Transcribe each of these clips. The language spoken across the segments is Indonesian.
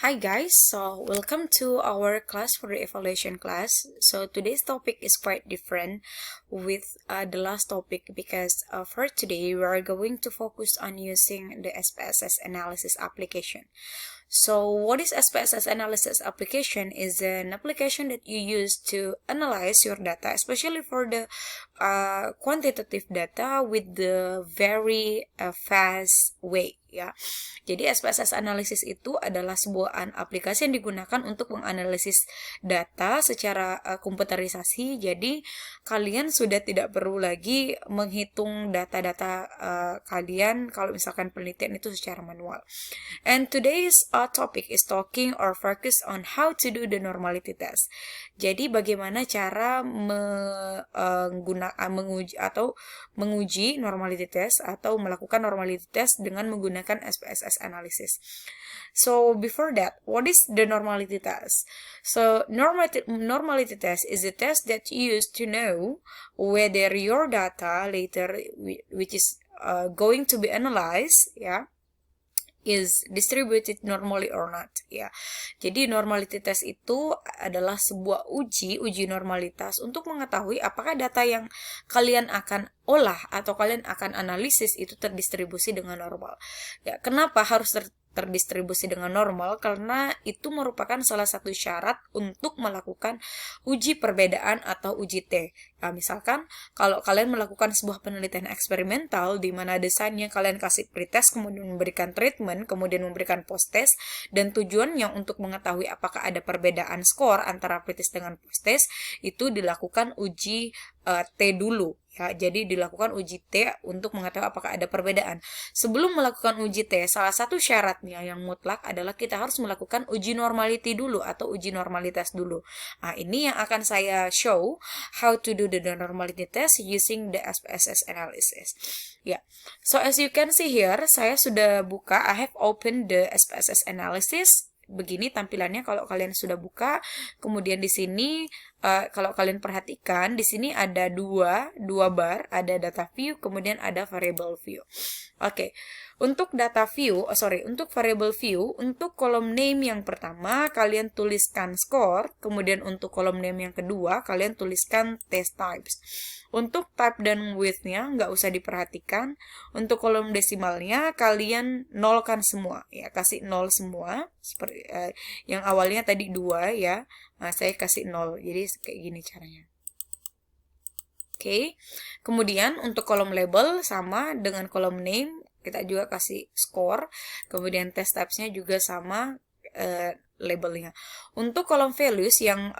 Hi guys, so welcome to our class for the evaluation class. So today's topic is quite different with the last topic because for today we are going to focus on using the SPSS analysis application. So what is SPSS analysis application? Is an application that you use to analyze your data, especially for the quantitative data with the very fast way ya. Jadi SPSS analysis itu adalah sebuah aplikasi yang digunakan untuk menganalisis data secara komputerisasi. Jadi kalian sudah tidak perlu lagi menghitung data-data kalian kalau misalkan penelitian itu secara manual. And today's topic is talking or focus on how to do the normality test. Jadi bagaimana cara menguji normality test atau melakukan normality test dengan menggunakan SPSS analysis. So before that, what is the normality test? So normality test is a test that you use to know whether your data later, which is going to be analyzed, ya, is distributed normally or not ya. Jadi normality test itu adalah sebuah uji normalitas untuk mengetahui apakah data yang kalian akan olah atau kalian akan analisis itu terdistribusi dengan normal. Ya, kenapa harus terdistribusi dengan normal? Karena itu merupakan salah satu syarat untuk melakukan uji perbedaan atau uji T. Nah, misalkan kalau kalian melakukan sebuah penelitian eksperimental di mana desainnya kalian kasih pretest, kemudian memberikan treatment, kemudian memberikan post-test, dan tujuannya untuk mengetahui apakah ada perbedaan skor antara pretest dengan post-test, itu dilakukan uji T dulu. Ya, jadi dilakukan uji T untuk mengetahui apakah ada perbedaan. Sebelum melakukan uji T, salah satu syaratnya yang mutlak adalah kita harus melakukan uji normality dulu atau uji normalitas dulu. Nah, ini yang akan saya show how to do the normality test using the SPSS analysis. Ya, so as you can see here, saya sudah buka, I have opened the SPSS analysis. Begini tampilannya kalau kalian sudah buka. Kemudian di sini kalau kalian perhatikan di sini ada dua bar, ada data view, kemudian ada variable view. Oke. Untuk data view, untuk variable view, untuk kolom name yang pertama kalian tuliskan score, kemudian untuk kolom name yang kedua kalian tuliskan test types. Untuk type dan width-nya nggak usah diperhatikan. Untuk kolom desimalnya kalian nolkan semua ya, kasih 0 semua seperti yang awalnya tadi 2 ya. Nah, saya kasih 0. Jadi kayak gini caranya. Oke. Kemudian untuk kolom label sama dengan kolom name, kita juga kasih score. Kemudian test types-nya juga sama labelnya. Untuk kolom values yang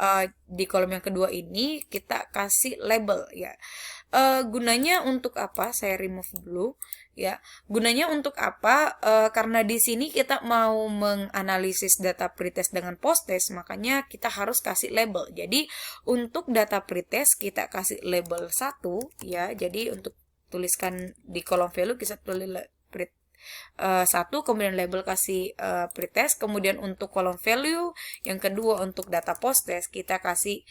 di kolom yang kedua ini kita kasih label ya. Gunanya untuk apa? Saya remove dulu ya. Gunanya untuk apa? Karena di sini kita mau menganalisis data pretest dengan post-test, makanya kita harus kasih label. Jadi untuk data pretest kita kasih label 1 ya. Jadi untuk tuliskan di kolom value kita tulis satu, kemudian label kasih pretest, kemudian untuk kolom value yang kedua untuk data post-test kita kasih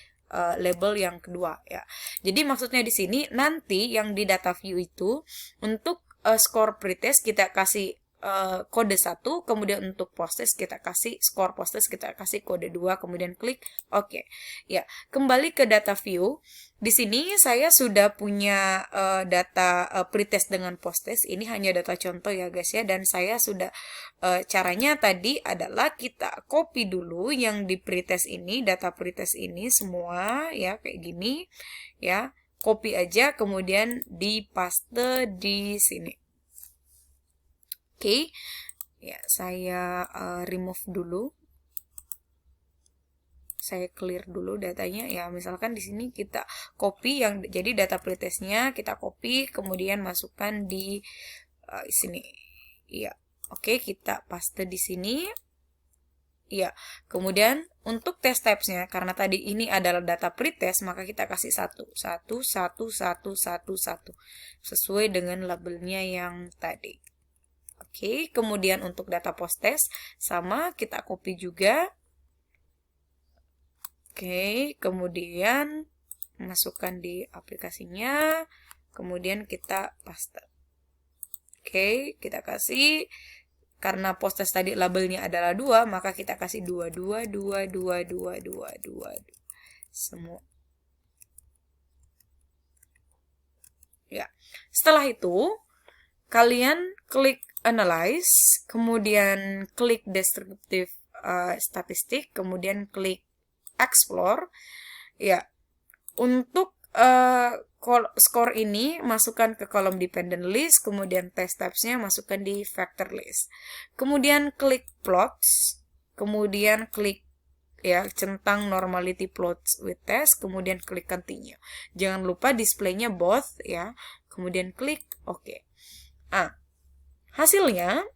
label yang kedua ya. Jadi maksudnya di sini nanti yang di data view itu untuk skor pretest kita kasih kode 1, kemudian untuk post-test kita kasih skor post-test kita kasih kode 2, kemudian klik oke. Ya, kembali ke data view. Di sini saya sudah punya data pretest dengan post-test. Ini hanya data contoh ya guys ya, dan saya sudah caranya tadi adalah kita copy dulu yang di pretest ini, data pretest ini semua ya kayak gini ya. Copy aja kemudian dipaste di sini. Oke, ya saya remove dulu, saya clear dulu datanya ya. Misalkan di sini kita copy yang jadi data pretestnya kita copy, kemudian masukkan di sini, ya. Oke, kita paste di sini, ya. Kemudian untuk test types-nya, karena tadi ini adalah data pretest, maka kita kasih 1 sesuai dengan labelnya yang tadi. Oke, kemudian untuk data post-test sama kita copy juga. Oke, kemudian masukkan di aplikasinya, kemudian kita paste. Oke, kita kasih karena post-test tadi labelnya adalah 2, maka kita kasih 2, 2, 2, 2, 2, 2, 2, semua. Ya, setelah itu, kalian klik Analyze, kemudian klik Descriptive Statistik, kemudian klik Explore. Ya, untuk skor ini masukkan ke kolom dependent list, kemudian test types-nya masukkan di vector list. Kemudian klik plots, kemudian klik ya centang normality plots with test, kemudian klik continue. Jangan lupa displaynya both ya. Kemudian klik OK. Hasilnya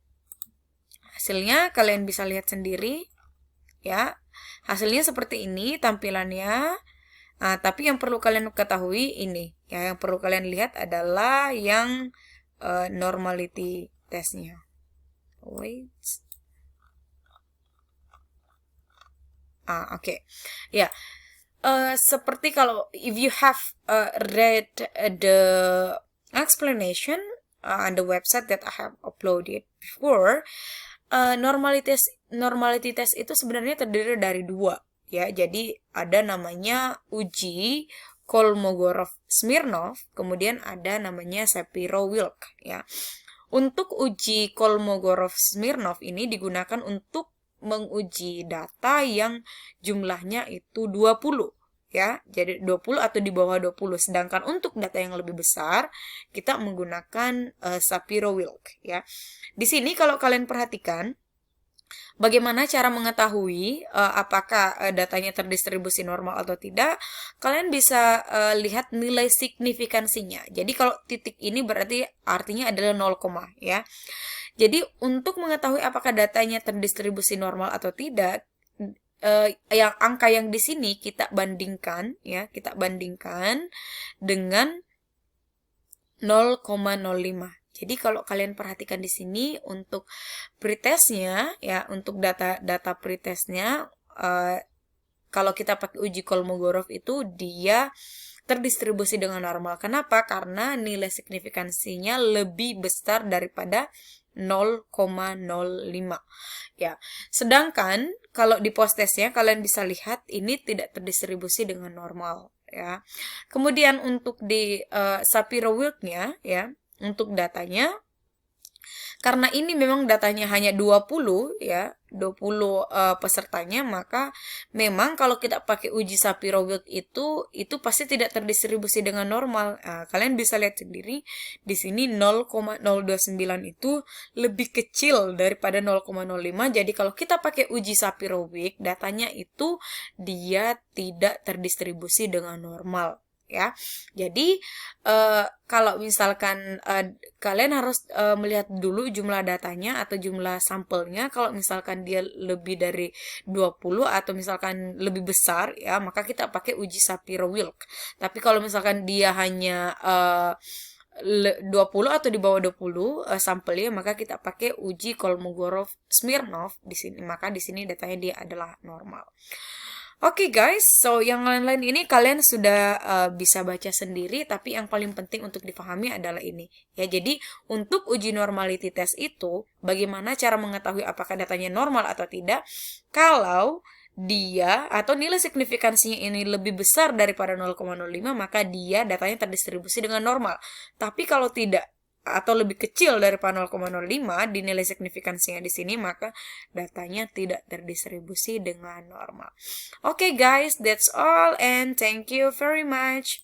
kalian bisa lihat sendiri ya. Hasilnya seperti ini tampilannya. Tapi yang perlu kalian ketahui ini, ya, yang perlu kalian lihat adalah yang normality testnya. Wait. Oke. Ya. Seperti kalau if you have read the explanation on the website that I have uploaded before, normality test itu sebenarnya terdiri dari 2. Ya, jadi ada namanya uji Kolmogorov-Smirnov, kemudian ada namanya Shapiro-Wilk ya. Untuk uji Kolmogorov-Smirnov ini digunakan untuk menguji data yang jumlahnya itu 20 ya. Jadi 20 atau di bawah 20. Sedangkan untuk data yang lebih besar kita menggunakan Shapiro-Wilk ya. Di sini kalau kalian perhatikan bagaimana cara mengetahui apakah datanya terdistribusi normal atau tidak? Kalian bisa lihat nilai signifikansinya. Jadi kalau titik ini berarti artinya adalah 0, ya. Jadi untuk mengetahui apakah datanya terdistribusi normal atau tidak, yang angka yang di sini kita bandingkan ya, kita bandingkan dengan 0,05. Jadi kalau kalian perhatikan di sini untuk pretestnya ya, untuk data pretestnya kalau kita pakai uji Kolmogorov itu dia terdistribusi dengan normal. Kenapa? Karena nilai signifikansinya lebih besar daripada 0,05 ya. Sedangkan kalau di post testnya kalian bisa lihat ini tidak terdistribusi dengan normal ya. Kemudian untuk di Shapiro-Wilk-nya ya, untuk datanya, karena ini memang datanya hanya 20 ya, 20 pesertanya, maka memang kalau kita pakai uji Shapiro-Wilk itu pasti tidak terdistribusi dengan normal. Kalian bisa lihat sendiri di sini 0,029 itu lebih kecil daripada 0,05. Jadi kalau kita pakai uji Shapiro-Wilk, datanya itu dia tidak terdistribusi dengan normal ya. Jadi kalau misalkan kalian harus melihat dulu jumlah datanya atau jumlah sampelnya. Kalau misalkan dia lebih dari 20 atau misalkan lebih besar ya, maka kita pakai uji Shapiro-Wilk. Tapi kalau misalkan dia hanya 20 atau di bawah 20 sampelnya, maka kita pakai uji Kolmogorov-Smirnov di sini. Maka di sini datanya dia adalah normal. Oke guys, so yang lain-lain ini kalian sudah bisa baca sendiri, tapi yang paling penting untuk dipahami adalah ini. Ya, jadi untuk uji normality test itu, bagaimana cara mengetahui apakah datanya normal atau tidak? Kalau dia atau nilai signifikansinya ini lebih besar daripada 0,05, maka dia datanya terdistribusi dengan normal. Tapi kalau tidak atau lebih kecil daripada 0,05 di nilai signifikansinya di sini, maka datanya tidak terdistribusi dengan normal. Okay guys, that's all and thank you very much.